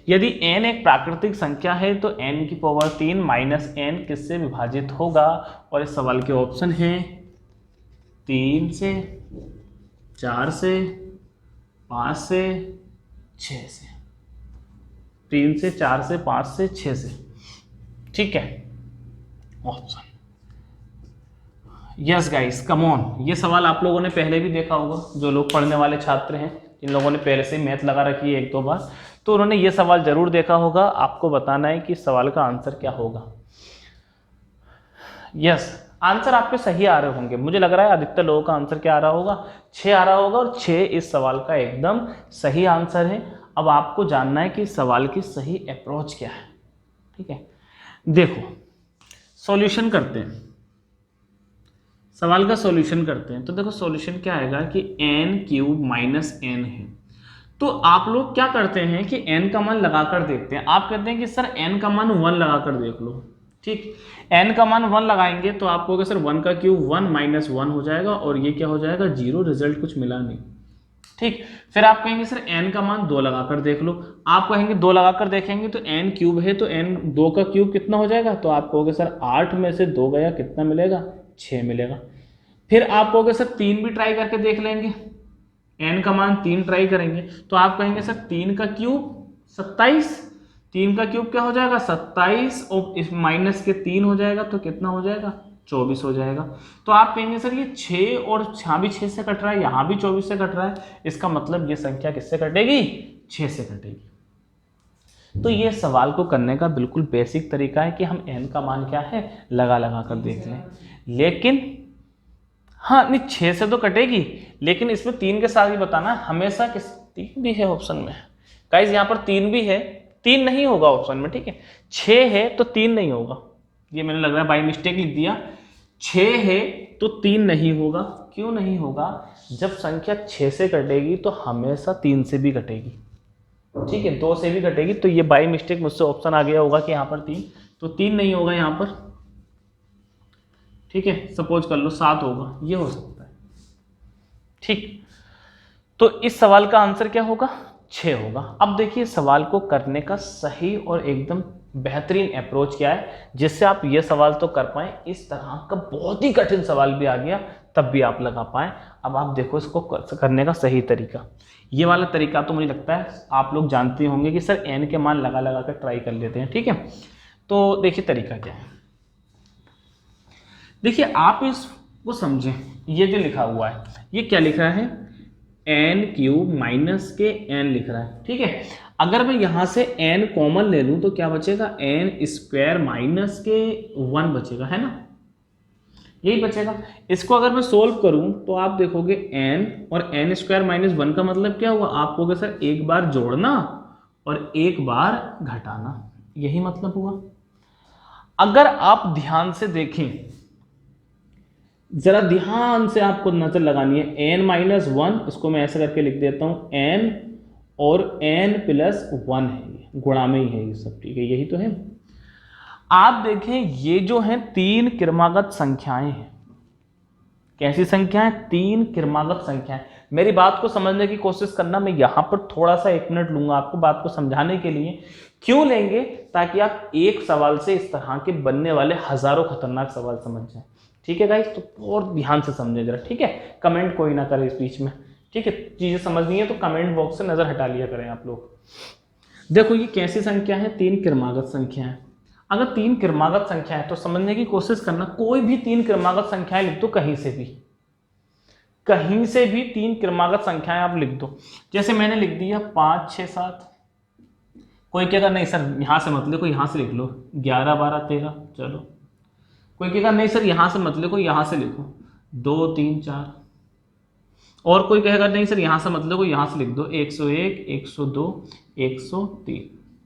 यदि n एक प्राकृतिक संख्या है तो n की पावर 3 माइनस n किससे विभाजित होगा। और इस सवाल के ऑप्शन हैं 3 से, 4 से, 5 से, 6 से। 3 से, 4 से, 5 से, 6 से, ठीक है option. Yes guys come on, ये सवाल आप लोगों ने पहले भी देखा होगा। जो लोग पढ़ने वाले छात्र हैं, इन लोगों ने पहले से मैथ लगा रखी है 1-2 बार, तो उन्होंने ये सवाल जरूर देखा होगा। आपको बताना है कि सवाल का आंसर क्या होगा। यस आंसर आपके सही आ रहे होंगे। मुझे लग रहा है अधिकतर लोगों का आंसर क्या आ रहा होगा, 6 आ रहा होगा, और 6 इस सवाल का एकदम सही आंसर है। अब आपको जानना है कि सवाल की सही अप्रोच क्या है, ठीक है। देखो सॉल्यूशन करते हैं, सवाल का सॉल्यूशन करते हैं। तो देखो सॉल्यूशन क्या आएगा कि n क्यूब माइनस n है। तो आप लोग क्या करते हैं कि n का मान लगाकर देखते हैं। आप कहते हैं कि सर n का मान 1 लगाकर देख लो, ठीक। n का मान 1 लगाएंगे तो आप कहोगे सर 1 का क्यूब 1 माइनस 1 हो जाएगा, और ये क्या हो जाएगा 0, रिजल्ट कुछ मिला नहीं, ठीक। फिर आप कहेंगे सर n का मान 2 लगाकर देख लो। आप कहेंगे 2 लगाकर देखेंगे तो n क्यूब है, तो n 2 का क्यूब कितना हो जाएगा, तो आप कहोगे सर 8 में से 2 गया कितना मिलेगा 6 मिलेगा। फिर आप कहोगे सर 3 भी ट्राई करके देख लेंगे, n का मान 3 ट्राई करेंगे, तो आप कहेंगे सर 3 का क्यूब 27, 3 का क्यूब क्या हो जाएगा 27, और इस माइनस के 3 हो जाएगा तो कितना हो जाएगा 24 हो जाएगा। तो आप कहेंगे सर ये 6 और यहाँ भी 6 से कट रहा है, यहाँ भी 24 से कट रहा है, इसका मतलब ये संख्या किससे कटेगी 6 से कटेगी। तो ये सवाल को करने का बिल्कुल बेसिक तरीका है कि हम n का मान क्या है लगा कर देख लें। लेकिन हाँ नहीं 6 से तो कटेगी, लेकिन इसमें 3 के साथ ही बताना हमेशा किस 3 भी है ऑप्शन में गाइस, यहाँ पर 3 भी है, 3 नहीं होगा ऑप्शन में, ठीक है। 6 है तो 3 नहीं होगा, ये मैंने लग रहा है बाई मिस्टेक लिख दिया। 6 है तो 3 नहीं होगा। क्यों नहीं होगा, जब संख्या 6 से कटेगी तो हमेशा 3 से भी कटेगी, ठीक है, 2 से भी कटेगी। तो ये बाई मिस्टेक मुझसे ऑप्शन आ गया होगा कि यहाँ पर 3, तो 3 नहीं होगा यहाँ पर, ठीक है। सपोज कर लो 7 होगा, ये हो सकता है, ठीक। तो इस सवाल का आंसर क्या होगा 6 होगा। अब देखिए सवाल को करने का सही और एकदम बेहतरीन अप्रोच क्या है जिससे आप ये सवाल तो कर पाए। इस तरह का बहुत ही कठिन सवाल भी आ गया तब भी आप लगा पाएँ। अब आप देखो इसको करने का सही तरीका। ये वाला तरीका तो मुझे लगता है आप लोग जानते होंगे कि सर n के मान लगा लगा कर ट्राई कर लेते हैं, ठीक है। तो देखिए तरीका क्या है, देखिए आप इसको समझें, ये जो लिखा हुआ है ये क्या लिख रहा है, n³ माइनस के n लिख रहा है, ठीक है। अगर मैं यहाँ से n कॉमन ले लूँ तो क्या बचेगा, n² माइनस के 1 बचेगा, है ना, यही बचेगा। इसको अगर मैं सोल्व करूं तो आप देखोगे n और n² माइनस 1 का मतलब क्या हुआ, आप कहोगे सर एक बार जोड़ना और एक बार घटाना, यही मतलब हुआ। अगर आप ध्यान से देखें, जरा ध्यान से आपको नजर लगानी है, n-1 इसको मैं ऐसे करके लिख देता हूं, n और n+1 है, ये गुणा में ही है ये सब, ठीक है, यही तो है। आप देखें ये जो है 3 क्रमागत संख्याएं हैं। कैसी संख्याएं, 3 क्रमागत संख्याएं। मेरी बात को समझने की कोशिश करना, मैं यहां पर थोड़ा सा 1 मिनट लूंगा आपको बात को समझाने के लिए। क्यों लेंगे, ताकि आप एक सवाल से इस तरह के बनने वाले हजारों खतरनाक सवाल समझ जाएं, ठीक है गाइस। तो और ध्यान से समझे जरा, ठीक है, कमेंट कोई ना करे इस बीच में, ठीक है। चीजें समझनी है तो कमेंट बॉक्स से नजर हटा लिया करें आप लोग। देखो ये कैसी संख्या है, 3 क्रमागत संख्या है। अगर 3 क्रमागत संख्या है तो समझने की कोशिश करना, कोई भी 3 क्रमागत संख्याएं लिख दो, कहीं से भी 3 क्रमागत संख्याएं आप लिख दो। जैसे मैंने लिख दिया 5 6 7, कोई कहेगा नहीं सर यहां से मत लिखो, यहां से लिख लो 11 12 13, चलो। कोई कहेगा नहीं सर यहां से मत लिखो, यहां से लिखो 2 3 4, और कोई कहेगा नहीं सर यहां से मत लिखो, यहां से लिख दो 101 102 103।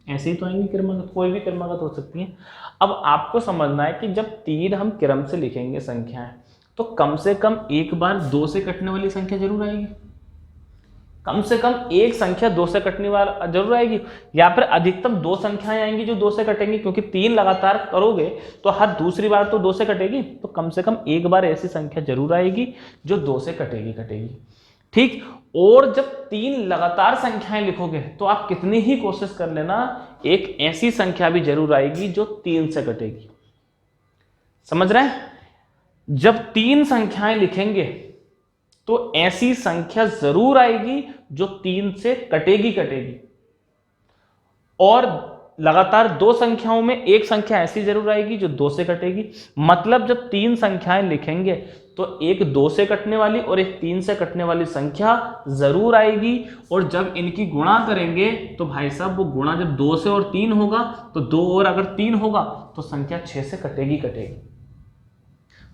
ऐसे ही तो आएंगी क्रमागत, कोई भी क्रमागत हो सकती है। अब आपको समझना है कि जब 3 हम क्रम से लिखेंगे संख्याएं, तो कम से कम एक बार 2 से कटने वाली संख्या जरूर आएगी, कम से कम एक संख्या 2 से कटने वाला जरूर आएगी, या फिर अधिकतम 2 संख्याएं आएंगी जो 2 से कटेंगी, क्योंकि 3 लगातार करोगे तो हर दूसरी बार तो 2 से कटेगी, तो कम से कम एक बार ऐसी संख्या जरूर आएगी जो 2 से कटेगी, ठीक। और जब 3 लगातार संख्याएं लिखोगे तो आप कितनी ही कोशिश कर लेना, एक ऐसी संख्या भी जरूर आएगी जो 3 से कटेगी। समझ रहे हैं, जब 3 संख्याएं लिखेंगे तो ऐसी संख्या जरूर आएगी जो 3 से कटेगी। और लगातार 2 संख्याओं में एक संख्या ऐसी जरूर आएगी जो 2 से कटेगी। मतलब जब 3 संख्याएं लिखेंगे तो एक 2 से कटने वाली और एक 3 से कटने वाली संख्या जरूर आएगी। और जब इनकी गुणा करेंगे तो भाई साहब वो गुणा जब 2 से और 3 होगा तो 2 और अगर 3 होगा तो संख्या 6 से कटेगी।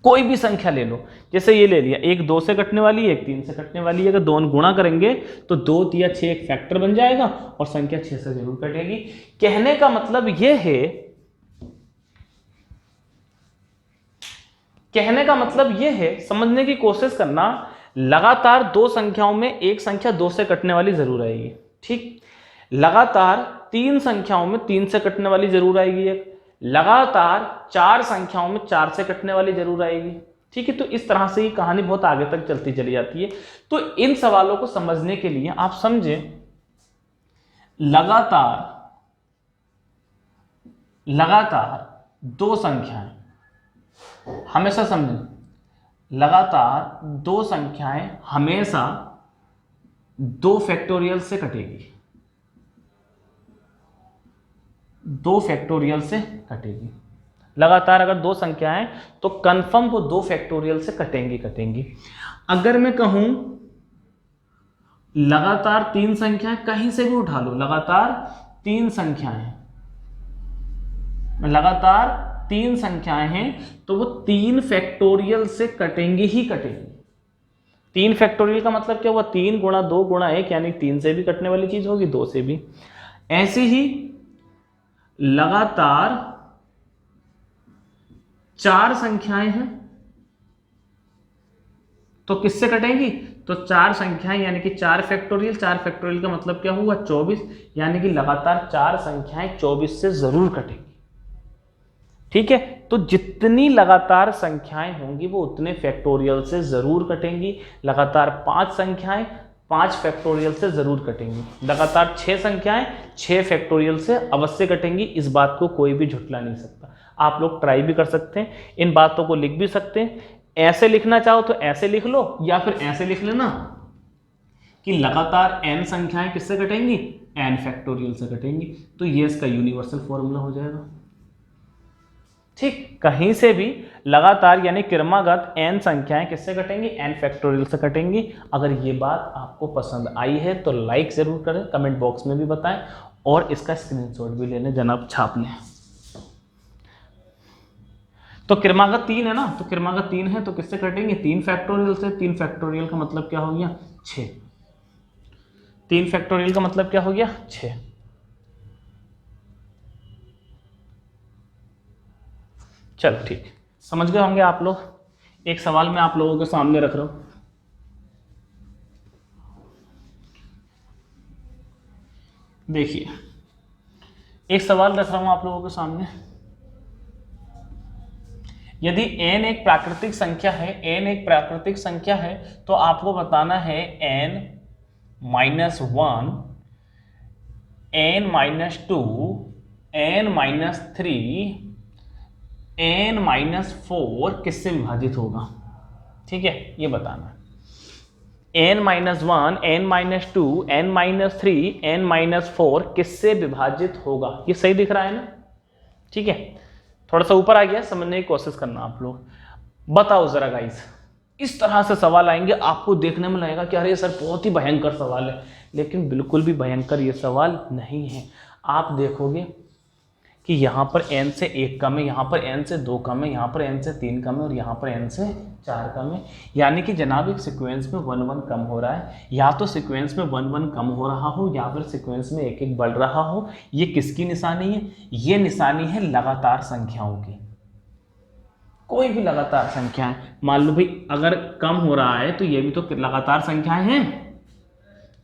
कोई भी संख्या ले लो, जैसे ये ले लिया, एक 2 से कटने वाली एक 3 से कटने वाली, अगर दोनों गुणा करेंगे तो 2 3 6 एक फैक्टर बन जाएगा और संख्या 6 से जरूर कटेगी। कहने का मतलब ये है, समझने की कोशिश करना, लगातार 2 संख्याओं में एक संख्या 2 से कटने वाली जरूर आएगी, ठीक। लगातार 3 संख्याओं में 3 से कटने वाली जरूर आएगी एक, लगातार 4 संख्याओं में 4 से कटने वाली जरूर आएगी, ठीक है। तो इस तरह से ही कहानी बहुत आगे तक चलती चली जाती है। तो इन सवालों को समझने के लिए आप समझें, लगातार 2 संख्याएं, हमेशा समझें, लगातार 2 संख्याएं हमेशा 2 फैक्टोरियल से कटेगी, 2 फैक्टोरियल से कटेगी। लगातार अगर 2 संख्याएं तो कंफर्म वो 2 फैक्टोरियल से कटेंगी। अगर मैं कहूं लगातार 3 संख्याएं, कहीं से भी उठा लो, लगातार 3 संख्याएं हैं तो वो 3 फैक्टोरियल से कटेंगी ही कटेंगी। 3 फैक्टोरियल का मतलब क्या हुआ, 3 गुणा 2 गुणा 1, यानी 3 से भी कटने वाली चीज होगी, 2 से भी। ऐसे ही लगातार 4 संख्याएं हैं तो किससे कटेंगी, तो 4 संख्याएं यानी कि 4 फैक्टोरियल, 4 फैक्टोरियल का मतलब क्या हुआ 24, यानी कि लगातार 4 संख्याएं 24 से जरूर कटेंगी, ठीक है। तो जितनी लगातार संख्याएं होंगी वो उतने फैक्टोरियल से जरूर कटेंगी। लगातार 5 संख्याएं 5 फैक्टोरियल से जरूर कटेंगी। लगातार 6 संख्याएं 6 फैक्टोरियल से अवश्य कटेंगी। इस बात को कोई भी झुठला नहीं सकता। आप लोग ट्राई भी कर सकते हैं, इन बातों को लिख भी सकते हैं। ऐसे लिखना चाहो तो ऐसे लिख लो, या फिर ऐसे लिख लेना कि लगातार n संख्याएं किससे कटेंगी, n फैक्टोरियल से कटेंगी। तो ये इसका यूनिवर्सल फॉर्मूला हो जाएगा। ठीक, कहीं से भी लगातार यानी क्रमागत n संख्याएं किससे कटेंगी, n फैक्टोरियल से कटेंगी। अगर ये बात आपको पसंद आई है तो लाइक जरूर करें, कमेंट बॉक्स में भी बताएं, और इसका स्क्रीनशॉट भी ले लें जनाब, छाप लें। तो क्रमागत 3 है ना, तो क्रमागत 3 है तो किससे कटेंगे, 3 फैक्टोरियल से। 3 फैक्टोरियल का मतलब क्या हो गया, 6। 3 फैक्टोरियल का मतलब क्या हो गया, 6। चलो ठीक, समझ गए होंगे आप लोग। एक सवाल मैं आप लोगों के सामने रख रहा हूं, देखिए एक सवाल रख रहा हूं आप लोगों के सामने। यदि n एक प्राकृतिक संख्या है, n एक प्राकृतिक संख्या है, तो आपको बताना है n -1, n -2, n -3, n -4 किससे विभाजित होगा। ठीक है, ये बताना। n -1, n -2, n -3, n -4 किससे विभाजित होगा। ये सही दिख रहा है ना, ठीक है। थोड़ा सा ऊपर आ गया, समझने की कोशिश करना आप लोग। बताओ जरा गाइस, इस तरह से सवाल आएंगे, आपको देखने में लगेगा कि अरे सर बहुत ही भयंकर सवाल है, लेकिन बिल्कुल भी भयंकर ये सवाल नहीं है। आप देखोगे कि यहाँ पर n से 1 कम है, यहाँ पर n से 2 कम है, यहाँ पर n से 3 कम है, और यहाँ पर n से 4 कम है। यानी कि जनाब एक सीक्वेंस में 1 1 कम हो रहा है, या तो सीक्वेंस में 1 1 कम हो रहा हो, या फिर सीक्वेंस में 1 1 बढ़ रहा हो। ये किसकी निशानी है, ये निशानी है लगातार संख्याओं की। कोई भी लगातार संख्या है, मान लो भाई अगर कम हो रहा है तो ये भी तो लगातार संख्याएं हैं,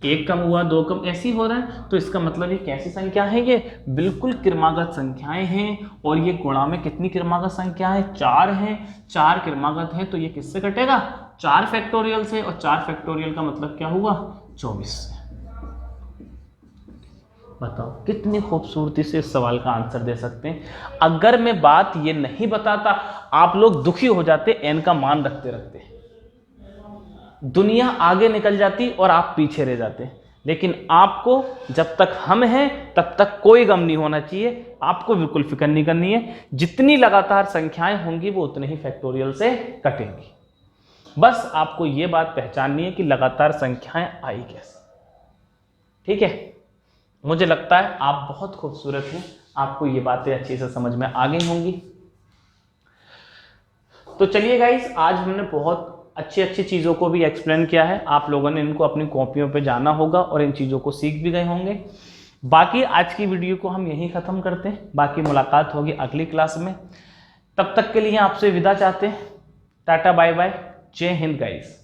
1 कम हुआ 2 कम ऐसे ही हो रहा है, तो इसका मतलब ये कैसी संख्या है, ये बिल्कुल क्रमागत संख्याएं हैं। और ये गुणा में कितनी क्रमागत संख्या है, 4 है। 4 क्रमागत है तो ये किससे कटेगा, 4 फैक्टोरियल से, और 4 फैक्टोरियल का मतलब क्या हुआ, 24 से। बताओ कितनी खूबसूरती से इस सवाल का आंसर दे सकते हैं। अगर मैं बात ये नहीं बताता, आप लोग दुखी हो जाते n का मान रखते रखते, दुनिया आगे निकल जाती और आप पीछे रह जाते। लेकिन आपको जब तक हम हैं तब तक कोई गम नहीं होना चाहिए, आपको बिल्कुल फिक्र नहीं करनी है। जितनी लगातार संख्याएं होंगी वो उतने ही फैक्टोरियल से कटेंगी। बस आपको ये बात पहचाननी है कि लगातार संख्याएं आई कैसे। ठीक है, मुझे लगता है आप बहुत खूबसूरत हैं, आपको ये बातें अच्छी से समझ में आ गई होंगी। तो चलिए गाइस, आज हमने बहुत अच्छी अच्छी चीज़ों को भी एक्सप्लेन किया है। आप लोगों ने इनको अपनी कॉपियों पे जाना होगा और इन चीज़ों को सीख भी गए होंगे। बाकी आज की वीडियो को हम यहीं ख़त्म करते हैं, बाकी मुलाकात होगी अगली क्लास में। तब तक के लिए आपसे विदा चाहते हैं। टाटा बाय बाय, जय हिंद गाइस।